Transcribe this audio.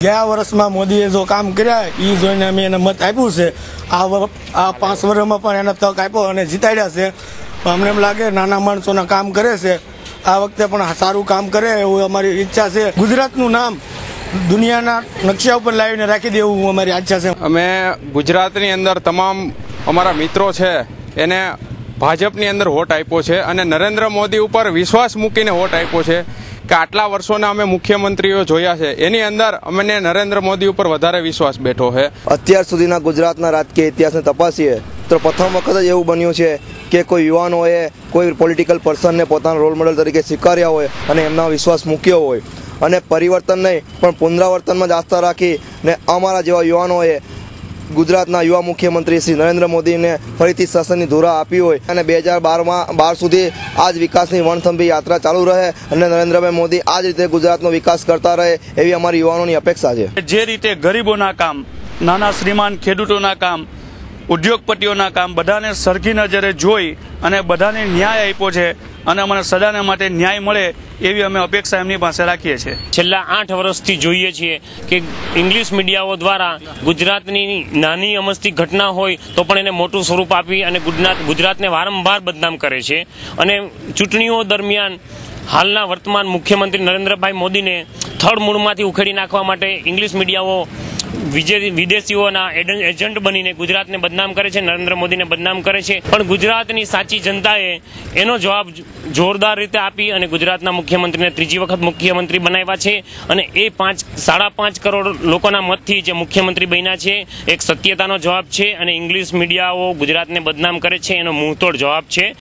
ગયા વર્ષમાં મોદીએ જો કામ કર્યા એ જોઈને અમે એને મત આપ્યું છે। આ 5 વર્ષમાં પણ એને તક આપ્યો અને જીતાડ્યા છે। અમને એમ લાગે નાના માણસોના કામ કરે છે, આ વખતે પણ સારું કામ કરે એવું અમારી ઈચ્છા છે। ગુજરાતનું નામ દુનિયાના નકશા ઉપર લાવીને રાખી દેવું અમારી ઈચ્છા છે। અમે ગુજરાતની અંદર તમામ અમારા મિત્રો છે એને ભાજપની અંદર વોટ આપ્યો છે અને નરેન્દ્ર મોદી ઉપર વિશ્વાસ મૂકીને વોટ આપ્યો છે કે આટલા વર્ષોના અમે મુખ્યમંત્રીઓ જોયા છે એની અંદર અમને નરેન્દ્ર મોદી ઉપર વધારે વિશ્વાસ બેઠો છે। અત્યાર સુધીના ગુજરાતના રાજકીય ઇતિહાસને તપાસીએ તો પ્રથમ વખત જ એવું બન્યું છે કે કોઈ યુવાનોએ કોઈ પોલિટિકલ પર્સનને પોતાના રોલ મોડેલ તરીકે સ્વીકાર્યા હોય અને એમના વિશ્વાસ મૂક્યો હોય અને પરિવર્તન નહીં પણ પુનરાવર્તનમાં જ આસ્થા રાખી ને અમારા જેવા યુવાનોએ ગુજરાતના યુવા મુખ્યમંત્રી શ્રી નરેન્દ્ર મોદીને ફરીથી શાસનની ધુરા આપી હોય અને 2012 સુધી આ જ વિકાસની વણથંભી યાત્રા ચાલુ રહે અને નરેન્દ્રભાઈ મોદી આ જ રીતે ગુજરાતનો વિકાસ કરતા રહે એવી અમારી યુવાનોની અપેક્ષા છે। જે રીતે ગરીબોના કામ, નાના શ્રીમાન ખેડૂતોના કામ, ઉદ્યોગપતિઓના કામ બધાને સરખી નજરે જોઈ અને બધાને ન્યાય આપ્યો છે અને અમને સદાને માટે ન્યાય મળે એવી અમે અપેક્ષા એમની પાસે રાખીએ છીએ। છેલ્લા 8 વર્ષથી જોઈએ છીએ કે ઇંગ્લિશ મીડિયાઓ દ્વારા ગુજરાતની નાની અમસ્તી ઘટના હોય તો પણ એને મોટું સ્વરૂપ આપી અને ગુજરાતને વારંવાર બદનામ કરે છે અને ચૂંટણીઓ દરમિયાન હાલના વર્તમાન મુખ્યમંત્રી નરેન્દ્રભાઈ મોદીને થડ મૂળમાંથી ઉખેડી નાખવા માટે ઇંગ્લિશ મીડિયાઓ વિદેશીઓના એજન્ટ બનીને ગુજરાતને બદનામ કરે છે, નરેન્દ્ર મોદીને બદનામ કરે છે। પણ ગુજરાતની સાચી જનતાએ એનો જવાબ જોરદાર રીતે આપી અને ગુજરાતના મુખ્યમંત્રીને ત્રીજી વખત મુખ્યમંત્રી બનાવ્યા છે અને એ 5.5 કરોડ લોકોના મતથી જે મુખ્યમંત્રી બન્યા છે એક સત્યતાનો જવાબ છે અને ઇંગ્લિશ મીડિયાઓ ગુજરાતને બદનામ કરે છે એનો મુંહતોડ જવાબ છે।